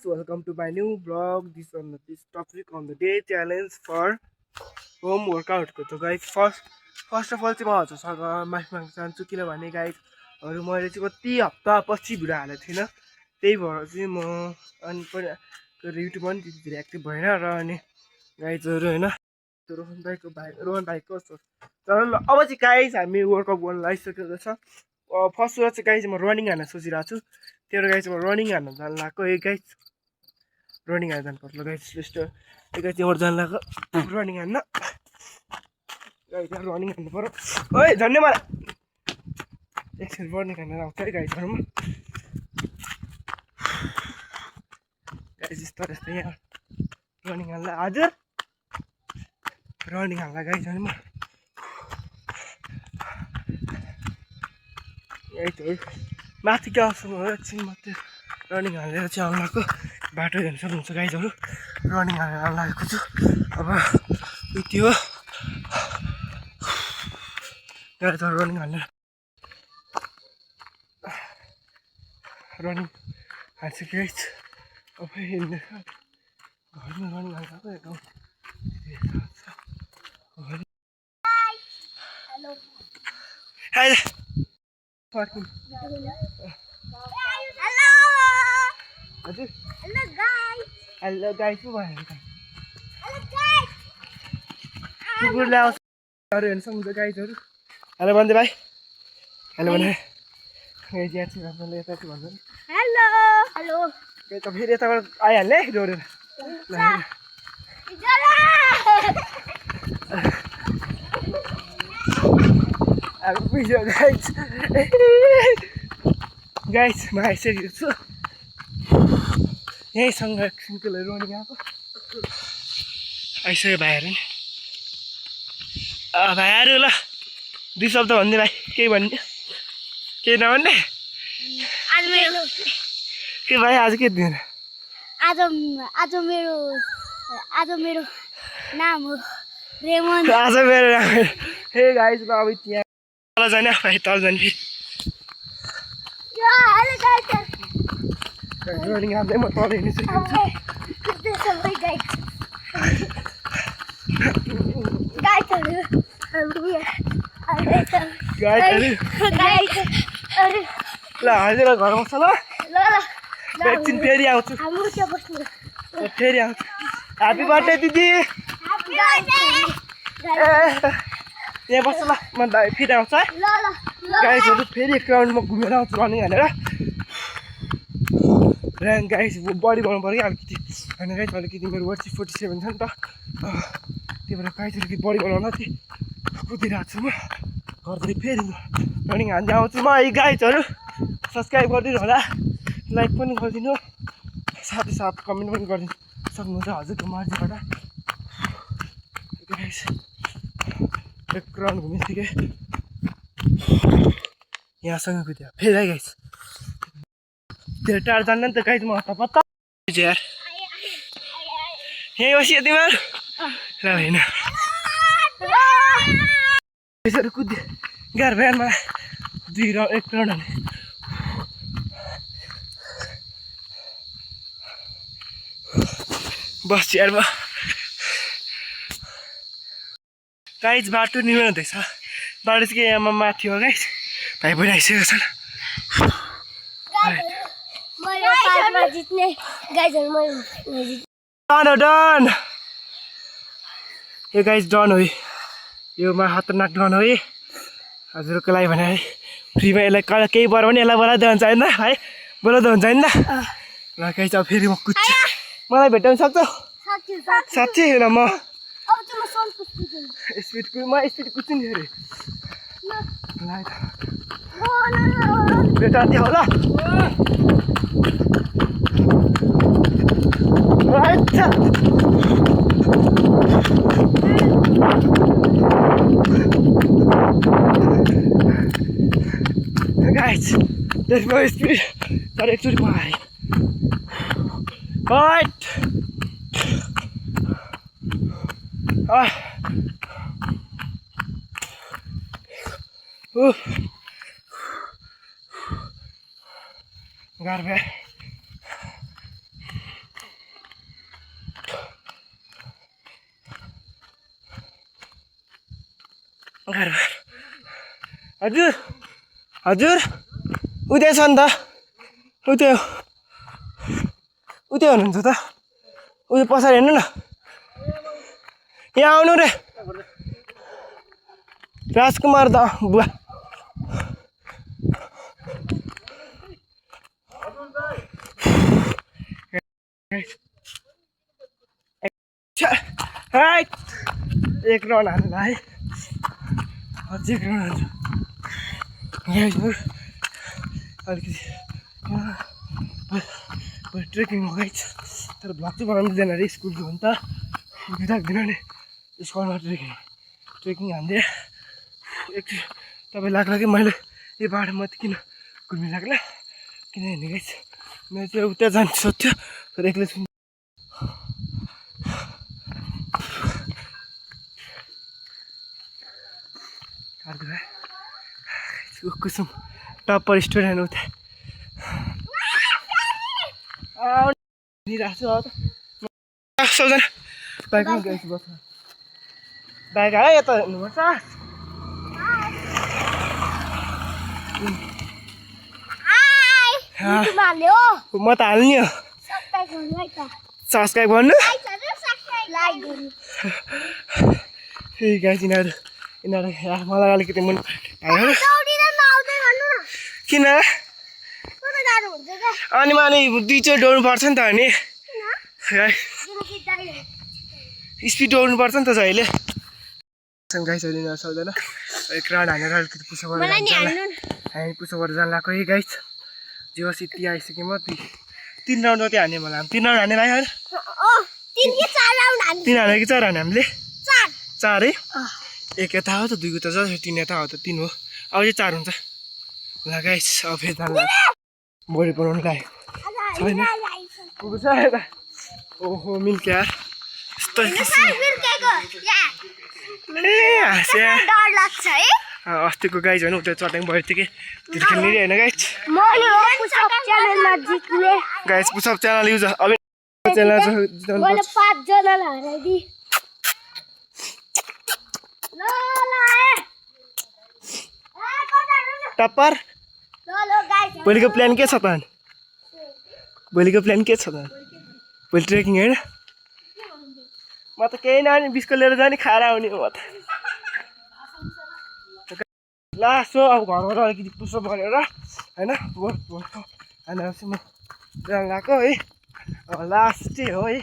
Welcome to my new vlog. This topic on the day challenge for home workout. So guys, first of all चाहिँ म हजुरसँग माफी माग्न चाहन्छु किनभने गाइजहरू मैले चाहिँ कति हप्तापछि भिडियो हालेको थिइनँ त्यही भएर चाहिँ म अनि पनि युट्युबमा पनि त्यति धेरै एक्टिभ भएन र अनि गाइजहरू होइन रोहन भाइको तर अब चाहिँ गाइज हामी वर्कआउट गर्न लागिसकेको छ फर्स्ट कुरा चाहिँ गाइज म रनिङ हान्न सोचिरहेको छु त्यो गाइज म रनिङ हान्न जानु लाग्यो गाइज रनिङ हान्न जानुपर्छ गाइज जस्तो गाइज त्यहाँबाट जानु लाग्यो रनिङ हान्न गाइज रनिङ हान्नु पऱ्यो ओइ झन्डै मलाई एकछिन रनिङ हान्न आउँछ है गाइजहरूमा गाइज यस्तो यस्तो यहाँ रनिङ हान्ला हजुर रनिङ हान्ला गाइजहरूमा गाइजहरू माथि गाउँसम्म एकछिन मात्रै रनिङ हालेर चाहिँ आउनु लाग्यो बाटो हेर्नु सक्नुहुन्छ गाइजहरू रनिङ हालेर आउनु लागेको छु अब यति हो गाइजहरू रनिङ हालेर रनिङ हालिसक्यो गाइज अब हिँड्ने घरमा रनिङ हाल्नु गाउँ हजुर हेलो गाइस पो भयो कुकुरले आउँछ हेर्नु सक्नुहुन्छ गाइजहरू हेलो भन्दै भाइ हेलो भने ज्याद चाहिँ भन्नु यता चाहिँ भन्नु हेलो हेलो त फेरि यताबाट आइहाल्ने डोरेर गाइस म आइसकेको छु यहीँसँग एकछिनकोलाई रनिङ आएको आइसक्यो भाइहरू नि भाइहरू ल दुई शब्द भन्ने भाइ केही भन्ने केही नभन्ने के भाइ आज के दिन आज मेरो नाम हो रेमन आज मेरो नाम हे गाइस ल अब त्यहाँ तल जाने भाइ तल जाने फेरि रनिङ हाल्दै म तल हिँडिसकेको छु ल हालेर घर आउँछ ल एकछिन फेरि आउँछु फेरि आउँछु ह्याप्पी बर्थडे दिदी यहाँ बस्छ ल म फेरि आउँछ है गाइसहरू फेरि एक राउन्डमा घुमेर आउँछु रनिङ हालेर ऱ्याङ्क गाइस बडी बनाउनु पऱ्यो अलिकति होइन गाइस अलिकति मेरो वेट चाहिँ 47 छ नि त त्यही भएर गाइस अलिकति बडी बनाउन चाहिँ कुदिरहेको छु म घरदेखि फेरि रनिङ हान्दै आउँछु म है गाइसहरू सब्सक्राइब गरिदिनु होला लाइक पनि गरिदिनु साथै साथ कमेन्ट पनि गरिदिनु सक्नुहुन्छ हजुरको मर्जीबाट गाइस एक राउन्ड घुमिसकेँ यहाँसँग कुद्यो फेरि है गाइस धेरै टाढो जान्न नि त गाइस म हत्ता यार यहीँ बसियो तिमीहरू ल होइन यसरी कुद्यो गाह्रो भयो मलाई एक राउन्ड हाने बस यार म गाइस बाटो निर्माण हुँदैछ बाटो चाहिँ यहाँ माथि हो गाइस भाइ पनि आइसकेको छ डन यो गाइस डन हो यो खतरनाक डन हो हजुरको लागि भने फ्रीमा यसलाई केही पऱ्यो भने यसलाई बोलाउँदै हुन्छ होइन भाइ बोलाउँदै हुन्छ होइन ल गाइस अब फेरि म कुद्छु मलाई भेटाउनु सक्छौ साँच्चै होइन म स्पिड कुद्छु नि फेरि भेटा त्यो होला गाइस there's no speed तर एकचोटि म आएँ right गाह्रो भयो हजुर हजुर उतै छ नि त उतै हुनुहुन्छ त उयो पछाडि हेर्नु न यहाँ आउनु रे राजकुमार दा बुवा एक राउन्ड हाल्नु है अझै एक राउन्ड हाल्छु अलिकति ट्रेकिङ हो गाइस तर भ्लग चाहिँ बनाउनु दिँदैन अरे स्कुलको हो नि त बिताक्दैन नि स्कुलमा ट्रेकिङ हान्दै एकचोटि तपाईँ लाग्ला कि मैले यो बाटो मात्रै किन घुम्नु लाग्ला किनभने गाइस मेरो चाहिँ उता जानु सोध्थ्यो तर एक्लै छु कुसुम टप्पर स्टुडेन्ट उता सबजना बाइकमा गएछु बस्छ बाइक आयो यता हेर्नुपर्छ म त हाल्ने हो सब्सक्राइब गर्नु गाइस यिनीहरू मलाई अलिकति मन किन अनि माने दुईचोटि दौड्नु पर्छ नि त अनि स्पिड दौड्नु पर्छ नि त जहिले गाइस अहिले सक्दैन एक राउन्ड हानेर अलिकति पुसो गरेर हामी पुसो गरेर जानु लाग्यो है गाइस जे होस् यति आइसक्यो म 3 राउन्ड जति हाने मलाई 3 राउन्ड हाने भाइ तीन हाने कि 4 हाने हामीले 4 है एक यता हो त दुईको त जसरी 3 यता हो त 3 हो अब चाहिँ 4 हुन्छ ल गाइस अब फेरि जानु भोलि बनाउनु लाग्यो छैन पुग्छ यता ओहो मिल्क्या यस्तो अस्तिको गाइस होइन उता चट्याङ भयो थियो कि त्यो खेल्ने होइन guys guys push-up channel use अब टप्पर भोलिको प्लान के छ त भोलिको प्लान के छ त भोलि ट्रेकिङ होइन म त केही नआउने बिस्कुट लिएर जाने खाएर आउने म त लास्ट हो अब घरबाट अलिकति पुसअप गरेर होइन भनेपछि म जान गएको है लास्ट चाहिँ हो है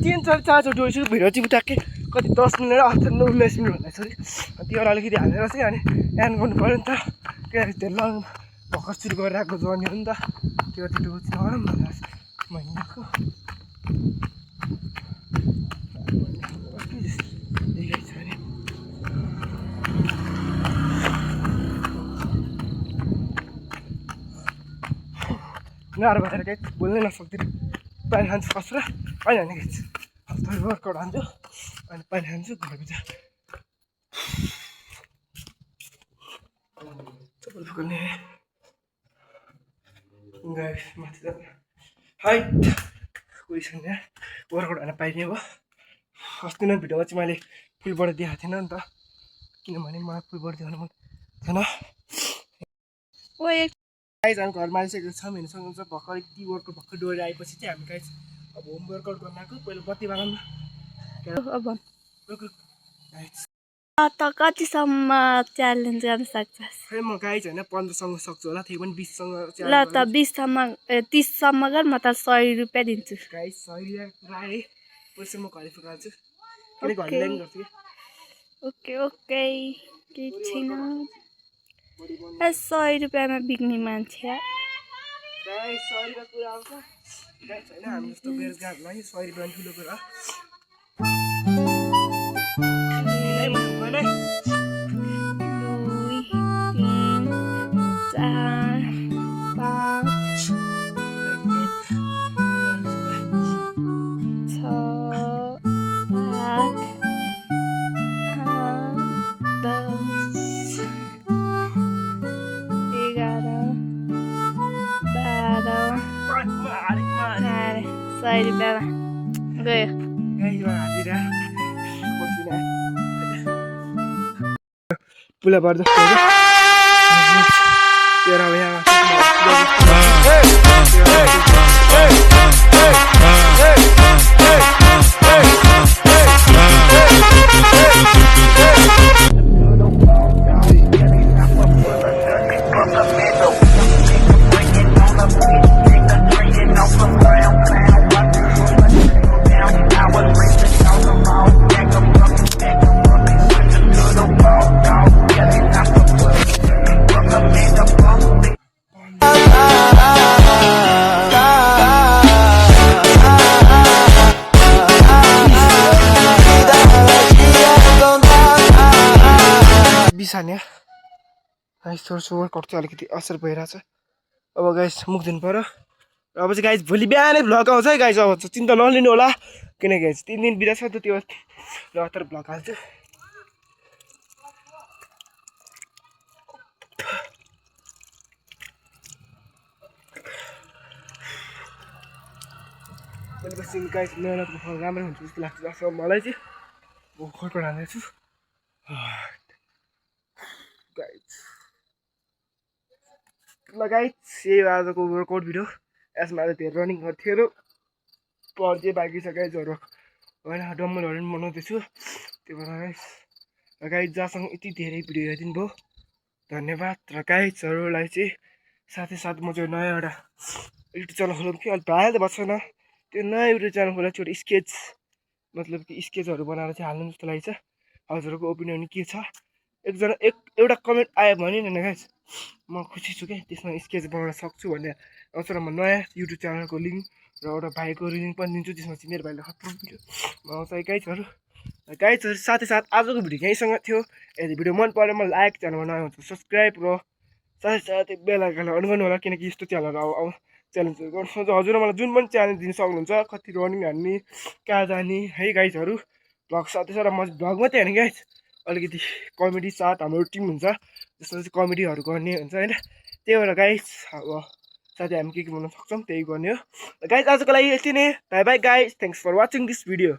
3-4 गइसक्यो भिडियो चाहिँ उठाएँ कति 10 मिनट 19 मिनट भन्दा छ त्यो अलिकति हालेर चाहिँ अनि एन्ड गर्नु पऱ्यो नि त किनभने त्यो लङ भर्खर सुरु गरिरहेको जर्नी हो नि त त्यो त्यो नगरौँ भनेर म हिँडेको गाह्रो भएर गाइस बोल्नै नसक्दिनँ पानी खान्छु फर्स्ट र पानी हाल्ने गाइस हप्ता वर्कआउट हान्छु अनि पानी खान्छु घरभित्र गाइस माथि जाने हाइट कोही छैन वर्कआउट हान्न पाइने भयो अस्ति नै भिडियोमा चाहिँ मैले फुलबाट देखाएको थिएन नि त किनभने मलाई फुलबाट देखाउनु मन थिएन गाइस हामी घरमा आइसकेको छौँ हामीसँग चाहिँ भर्खर टी वर्कआउट भर्खर डोरेर आएपछि चाहिँ हामी गाइस अब होम वर्कआउट गर्न आएको पहिला बत्ती बालौँ त कतिसम्म च्यालेन्ज गर्न सक्छस् खै म गाइस होइन 15सँग सक्छु होला त्यही पनि 20सँग ल त 20सम्म 30सम्म गर म त 100 रुपियाँ दिन्छु गाइस 100 रुपियाँ राखेँ पैसा म घरै फुकाल्छु किन घरले ल्याइन गर्छु ओके ओके केही छैन 100 रुपियाँमा बिक्ने मान्छे गाइस 100 रुपियाँ कुरा आउँछ गाइस होइन हामी जस्तो बेरोजगारहरूलाई 100 रुपियाँ ठुलो कुरा पुला पर्छ तेरा भैया बिसान्या गाइस थोरै वर्कआउट चाहिँ अलिकति असर भइरहेछ अब गाइस मुख दिनु पऱ्यो र अब चाहिँ गाइस भोलि बिहानै भ्लग आउँछ है गाइस अब चिन्ता नलिनु होला किनकि गाइस 3 दिन बिदा छ त त्यो लगातार भ्लग हाल्छु भनेपछि गाइस मेहनतको फल राम्रो हुन्छ जस्तो लाग्छ जस्तो मलाई चाहिँ म खोटो हाल्दैछु गाइस ल गाइस यही आजको वर्कआउट भिडियो यसमा आज धेरै रनिङ गर्थ्यो र पर चाहिँ बाँकी छ गाइजहरू होइन डम्बलहरू पनि बनाउँदैछु त्यो भएर गाइस र गाइस जहाँसँग यति धेरै भिडियो हेरिदिनु भयो धन्यवाद र गाइजहरूलाई चाहिँ साथै साथ म चाहिँ नयाँ एउटा युट्युब च्यानल खोलेको कि अहिले भइहाल्छ भएको छैन त्यो नयाँ युट्युब च्यानल खोलेको छु एउटा स्केच मतलब कि स्केचहरू बनाएर चाहिँ हाल्नु जस्तो लागेको छ हजुरहरूको ओपिनियन के छ एउटा कमेन्ट आयो भने नि गाइस म खुसी छु क्या त्यसमा स्केच बनाउन सक्छु भन्ने आउँछ र म नयाँ युट्युब च्यानलको लिङ्क र एउटा भाइको लिङ्क पनि दिन्छु त्यसमा चाहिँ मेरो भाइले खतरा भिडियो आउँछ है गाइजहरू साथै साथ आजको भिडियो यहीँसँग थियो यदि भिडियो मन पऱ्यो मलाई लाइक च्यानलमा नयाँ हुन्छ सब्सक्राइब र साथै साथै बेल आइकन अन गर्नु होला किनकि यस्तो च्यानलहरू अब च्यालेन्जहरू गर्नु सक्छ हजुरले मलाई जुन पनि च्यालेन्ज दिन सक्नुहुन्छ कति रनिङ हान्ने कहाँ जाने है गाइजहरू भ्लग साथै साथ म भ्लग मात्रै होइन गाइज अलिकति कमेडी साथ हाम्रो टिम हुन्छ जसमा चाहिँ कमेडीहरू गर्ने हुन्छ होइन त्यही भएर गाइज अब साथै हामी के बनाउन सक्छौँ त्यही गर्ने हो गाइज आजको लागि यति नै bye bye guys thanks for watching this video